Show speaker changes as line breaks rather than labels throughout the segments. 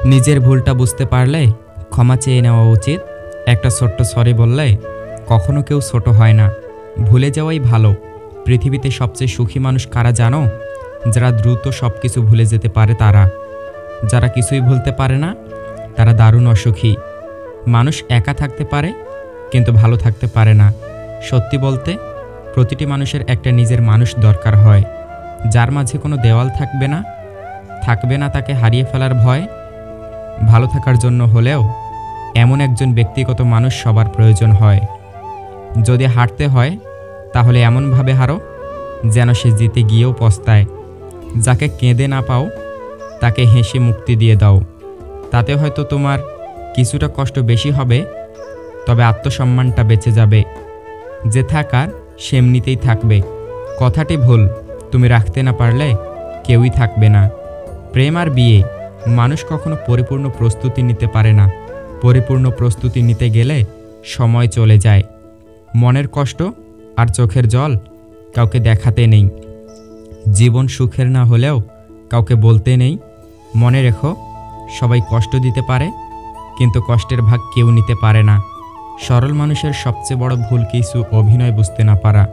নিজের ভুলটা বুঝতে পারলে ক্ষমা চেয়ে নেওয়া উচিত। একটা ছোট্ট সরি বললে কখনো কেউ ছোট হয় না। ভুলে যাওয়াই ভালো। পৃথিবীতে সবচেয়ে সুখী মানুষ কারা জানো? যারা দ্রুত সব কিছু ভুলে যেতে পারে তারা। যারা কিছুই ভুলতে পারে না তারা দারুণ অসুখী। মানুষ একা থাকতে পারে কিন্তু ভালো থাকতে পারে না। সত্যি বলতে প্রতিটি মানুষের একটা নিজের মানুষ দরকার হয়, যার মাঝে কোনো দেওয়াল থাকবে না তাকে হারিয়ে ফেলার ভয়। ভালো থাকার জন্য হলেও এমন একজন ব্যক্তিগত মানুষ সবার প্রয়োজন হয়। যদি হারতে হয় তাহলে এমনভাবে হারো যেন সে জিতে গিয়েও পস্তায়। যাকে কেঁদে না পাও তাকে হেসে মুক্তি দিয়ে দাও। তাতে হয়তো তোমার কিছুটা কষ্ট বেশি হবে, তবে আত্মসম্মানটা বেঁচে যাবে। যে থাকার সে এমনিতেই থাকবে। কথাটি ভুল, তুমি রাখতে না পারলে কেউই থাকবে না। প্রেম আর বিয়ে, মানুষ কখনো পরিপূর্ণ প্রস্তুতি নিতে পারে না। পরিপূর্ণ প্রস্তুতি নিতে গেলে সময় চলে যায়। মনের কষ্ট আর চোখের জল কাউকে দেখাতে নেই। জীবন সুখের না হলেও কাউকে বলতে নেই। মনে রেখো, সবাই কষ্ট দিতে পারে কিন্তু কষ্টের ভাগ কেউ নিতে পারে না। সরল মানুষের সবচেয়ে বড় ভুল কিছু অভিনয় বুঝতে না পারা।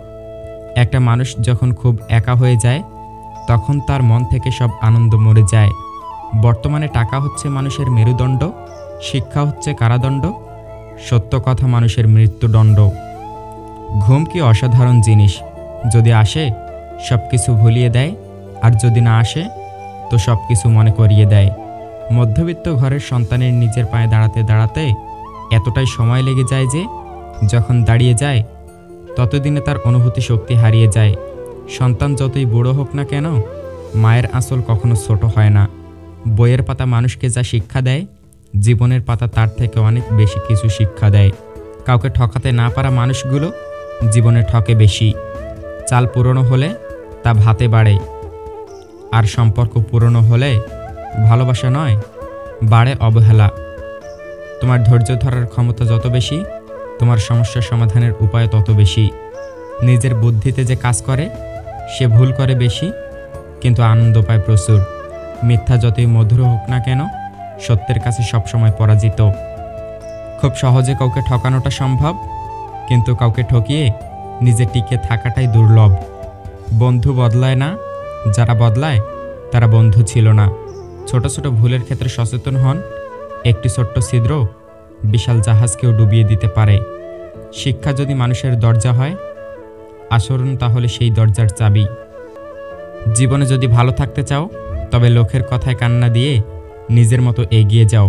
একটা মানুষ যখন খুব একা হয়ে যায় তখন তার মন থেকে সব আনন্দ মরে যায়। বর্তমানে টাকা হচ্ছে মানুষের মেরুদণ্ড, শিক্ষা হচ্ছে কারাদণ্ড, সত্য কথা মানুষের মৃত্যুদণ্ড। ঘুম কি অসাধারণ জিনিস, যদি আসে সব কিছু ভুলিয়ে দেয়, আর যদি না আসে তো সব কিছু মনে করিয়ে দেয়। মধ্যবিত্ত ঘরের সন্তানের নিজের পায়ে দাঁড়াতে দাঁড়াতে এতটাই সময় লেগে যায় যে যখন দাঁড়িয়ে যায় ততদিনে তার অনুভূতি শক্তি হারিয়ে যায়। সন্তান যতই বুড়ো হোক না কেন, মায়ের আঁচল কখনো ছোট হয় না। বইয়ের পাতা মানুষকে যা শিক্ষা দেয়, জীবনের পাতা তার থেকে অনেক বেশি কিছু শিক্ষা দেয়। কাউকে ঠকাতে না পারা মানুষগুলো জীবনে ঠকে বেশি। চাল পুরনো হলে তা ভাতে বাড়ে, আর সম্পর্ক পুরনো হলে ভালোবাসা নয়, বাড়ে অবহেলা। তোমার ধৈর্য ধরার ক্ষমতা যত বেশি, তোমার সমস্যা সমাধানের উপায় তত বেশি। নিজের বুদ্ধিতে যে কাজ করে সে ভুল করে বেশি কিন্তু আনন্দ পায় প্রচুর। মিথ্যা যতই মধুর হোক না কেন, সত্যের কাছে সবসময় পরাজিত। খুব সহজে কাউকে ঠকানোটা সম্ভব, কিন্তু কাউকে ঠকিয়ে নিজে টিকে থাকাটাই দুর্লভ। বন্ধু বদলায় না, যারা বদলায় তারা বন্ধু ছিল না। ছোট ছোট ভুলের ক্ষেত্রে সচেতন হন। একটি ছোট্ট ছিদ্র বিশাল জাহাজকেও ডুবিয়ে দিতে পারে। শিক্ষা যদি মানুষের দরজা হয়, আচরণ তাহলে সেই দরজার চাবি। জীবনে যদি ভালো থাকতে চাও তবে লোকের কথায় কান্না দিয়ে নিজের মতো এগিয়ে যাও।